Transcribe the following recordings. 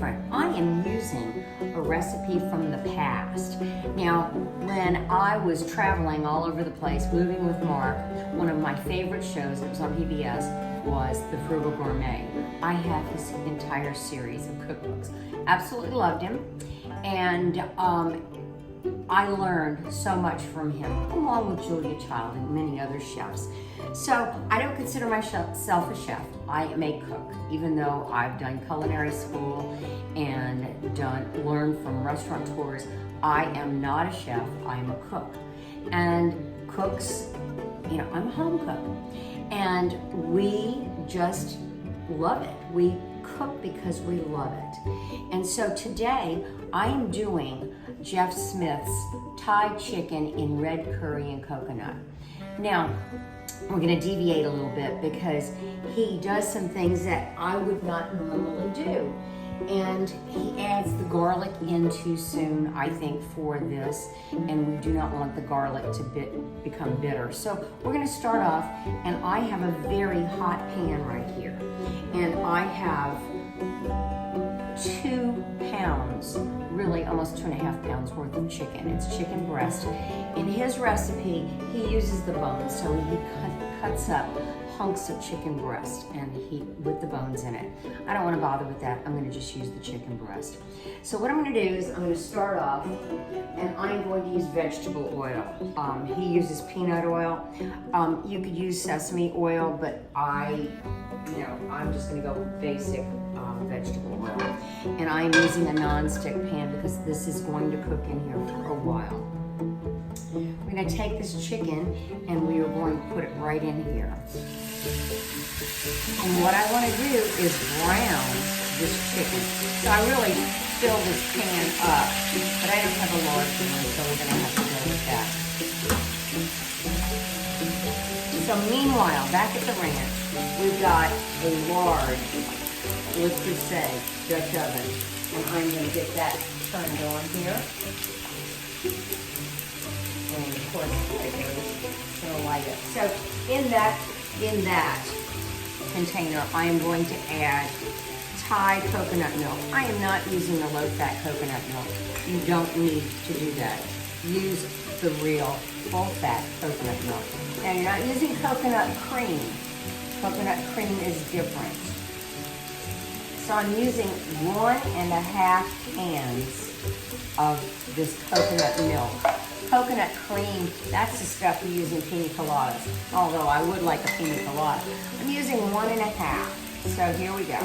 different. I am using a recipe from the past. Now, when I was traveling all over the place, moving with Mark, one of my favorite shows that was on PBS was The Frugal Gourmet. I have his entire series of cookbooks. Absolutely loved him. And I learned so much from him, along with Julia Child and many other chefs. So I don't consider myself a chef. I am a cook, even though I've done culinary school and learned from restaurateurs. I am not a chef, I'm a cook. And cooks, you know, I'm a home cook. And we just love it. We cook because we love it. And so today I am doing Jeff Smith's Thai chicken in red curry and coconut. Now, we're going to deviate a little bit because he does some things that I would not normally do. And he adds the garlic in too soon, I think, for this. And we do not want the garlic to become bitter. So we're going to start off, and I have a very hot pan right here. And I have 2 pounds, really almost 2.5 pounds worth of chicken. It's chicken breast. In his recipe, he uses the bones, so he cuts up hunks of chicken breast and with the bones in it. I don't want to bother with that. I'm going to just use the chicken breast. So what I'm going to do is I'm going to start off, and I'm going to use vegetable oil. He uses peanut oil. You could use sesame oil, but I'm just going to go with basic vegetable oil. And I'm using a non-stick pan because this is going to cook in here for a while. We're going to take this chicken and we are going to put it right in here. And what I want to do is brown this chicken. So I really fill this pan up, but I don't have a large one, so we're going to have to go with that. So meanwhile, back at the ranch, we've got a large, let's just say, Dutch oven. And I'm going to get that turned on here. And of course, there it goes. It's going to light it. So in that container, I am going to add Thai coconut milk. I am not using the low-fat coconut milk. You don't need to do that. Use the real full-fat coconut milk. Now, you're not using coconut cream. Coconut cream is different. So I'm using 1.5 cans of this coconut milk. Coconut cream, that's the stuff we use in pina coladas, although I would like a pina colada. I'm using 1.5, so here we go.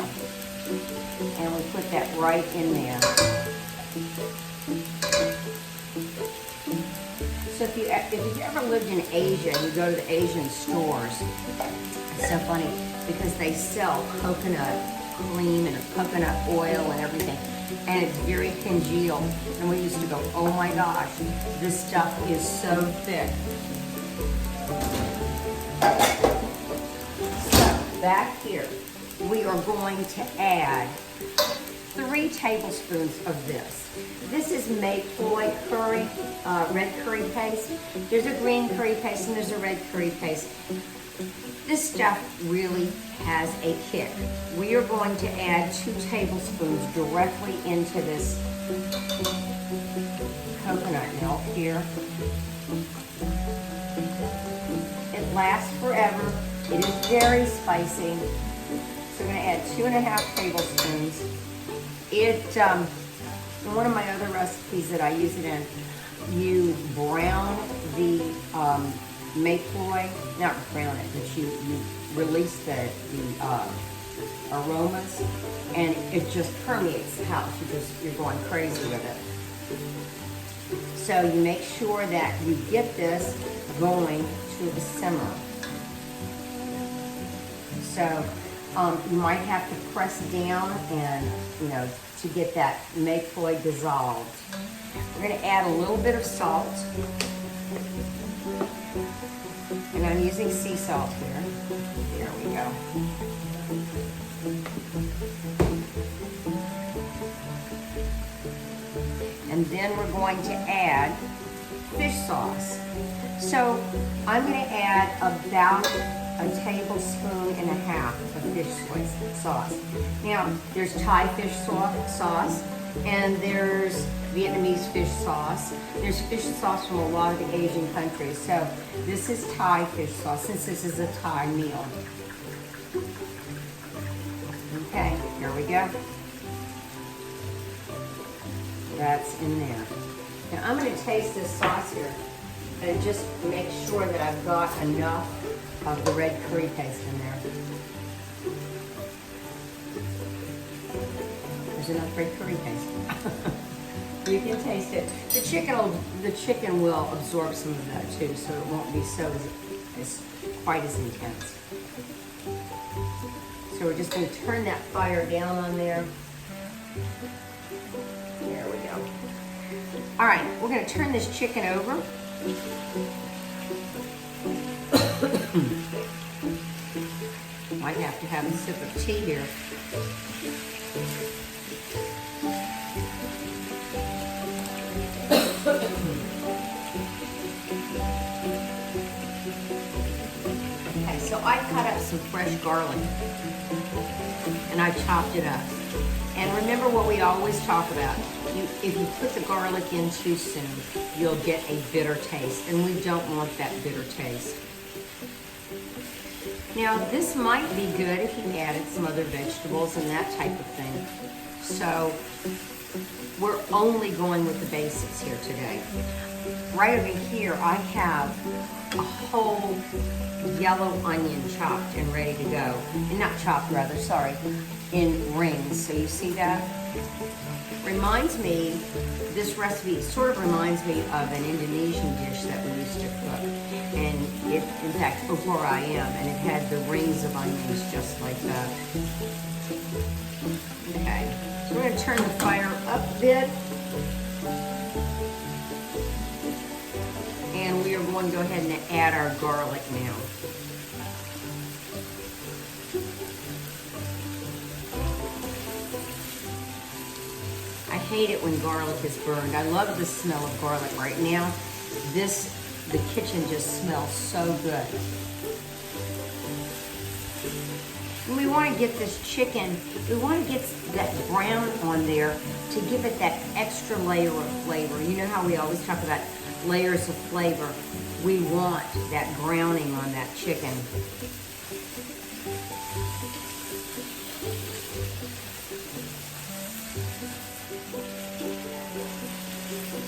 And we put that right in there. So if you've ever lived in Asia, you go to the Asian stores, it's so funny because they sell coconut cream and coconut oil and everything. And it's very congealed. And we used to go, oh my gosh, this stuff is so thick. So back here, we are going to add 3 tablespoons of this. This is Maypoi curry, red curry paste. There's a green curry paste and there's a red curry paste. This stuff really has a kick. We are going to add 2 tablespoons directly into this coconut milk here. It lasts forever. It is very spicy. So we're going to add 2.5 tablespoons. In one of my other recipes that I use it in, you brown the Maypoi, not brown it, but you release the aromas, and it just permeates the house. You're going crazy with it. So you make sure that you get this going to a simmer. So you might have to press down and, to get that Maypoi dissolved. We're going to add a little bit of salt. And I'm using sea salt here. There we go. And then we're going to add fish sauce. So I'm going to add about a tablespoon and a half of fish sauce. Now, there's Thai fish sauce, and there's Vietnamese fish sauce. There's fish sauce from a lot of the Asian countries. So this is Thai fish sauce, since this is a Thai meal. Okay, here we go. That's in there. Now I'm going to taste this sauce here and just make sure that I've got enough of the red curry paste in there. There's enough red curry paste. You can taste it. The chicken will absorb some of that too, so it won't be so quite as intense. So we're just going to turn that fire down on there. There we go. All right, we're going to turn this chicken over. Might have to have a sip of tea here. Okay, so I cut up some fresh garlic and I chopped it up. And remember what we always talk about. If you put the garlic in too soon, you'll get a bitter taste, and we don't want that bitter taste. Now, this might be good if you added some other vegetables and that type of thing. So, we're only going with the basics here today. Right over here, I have a whole yellow onion chopped and ready to go. And not chopped, rather, sorry, in rings. So you see that? Reminds me, this recipe sort of reminds me of an Indonesian dish that we used to cook. And it, in fact, before I am, and it had the rings of onions just like that. Okay, so we're going to turn the fire up a bit. And we are going to go ahead and add our garlic now. I hate it when garlic is burned. I love the smell of garlic right now. The kitchen just smells so good. And we want to get this chicken, we want to get that brown on there to give it that extra layer of flavor. You know how we always talk about layers of flavor. We want that browning on that chicken.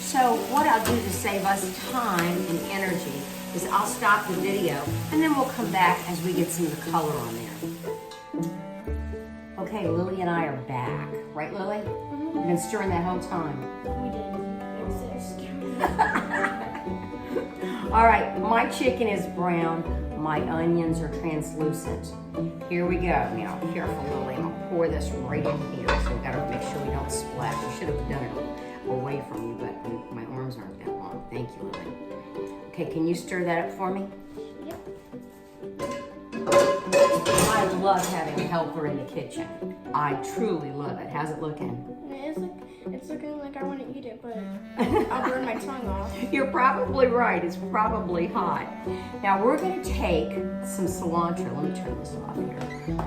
So what I'll do to save us time and energy is I'll stop the video and then we'll come back as we get some of the color on there. Okay, Lily and I are back. Right, Lily? Mm-hmm. You've been stirring that whole time. We did. All right, my chicken is brown. My onions are translucent. Here we go. Now, careful, Lily. I'm gonna pour this right in here. So we gotta make sure we don't splash. I should have done it away from you, but my arms aren't that long. Thank you, Lily. Okay, can you stir that up for me? Yep. I love having a helper in the kitchen. I truly love it. How's it looking? It's looking like I want to eat it, but I'll burn my tongue off. You're probably right. It's probably hot. Now we're going to take some cilantro. Let me turn this off here.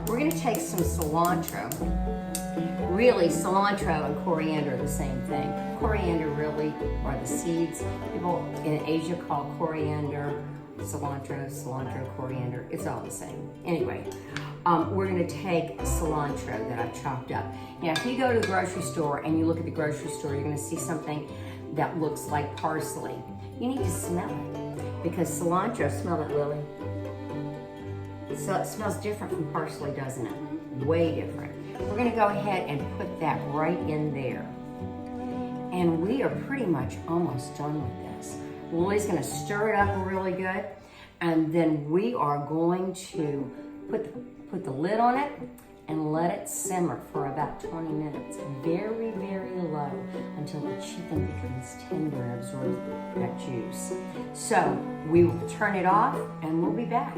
We're going to take some cilantro. Really, cilantro and coriander are the same thing. Coriander really are the seeds. People in Asia call coriander cilantro, coriander. It's all the same. Anyway, we're going to take cilantro that I've chopped up. Now, if you go to the grocery store and you look at the grocery store, you're going to see something that looks like parsley. You need to smell it because cilantro, smell it, Lily. So it smells different from parsley, doesn't it? Way different. We're going to go ahead and put that right in there. And we are pretty much almost done with this. Lily's going to stir it up really good. And then we are going to put the lid on it and let it simmer for about 20 minutes. Very, very low until the chicken becomes tender and absorbs that juice. So we will turn it off and we'll be back.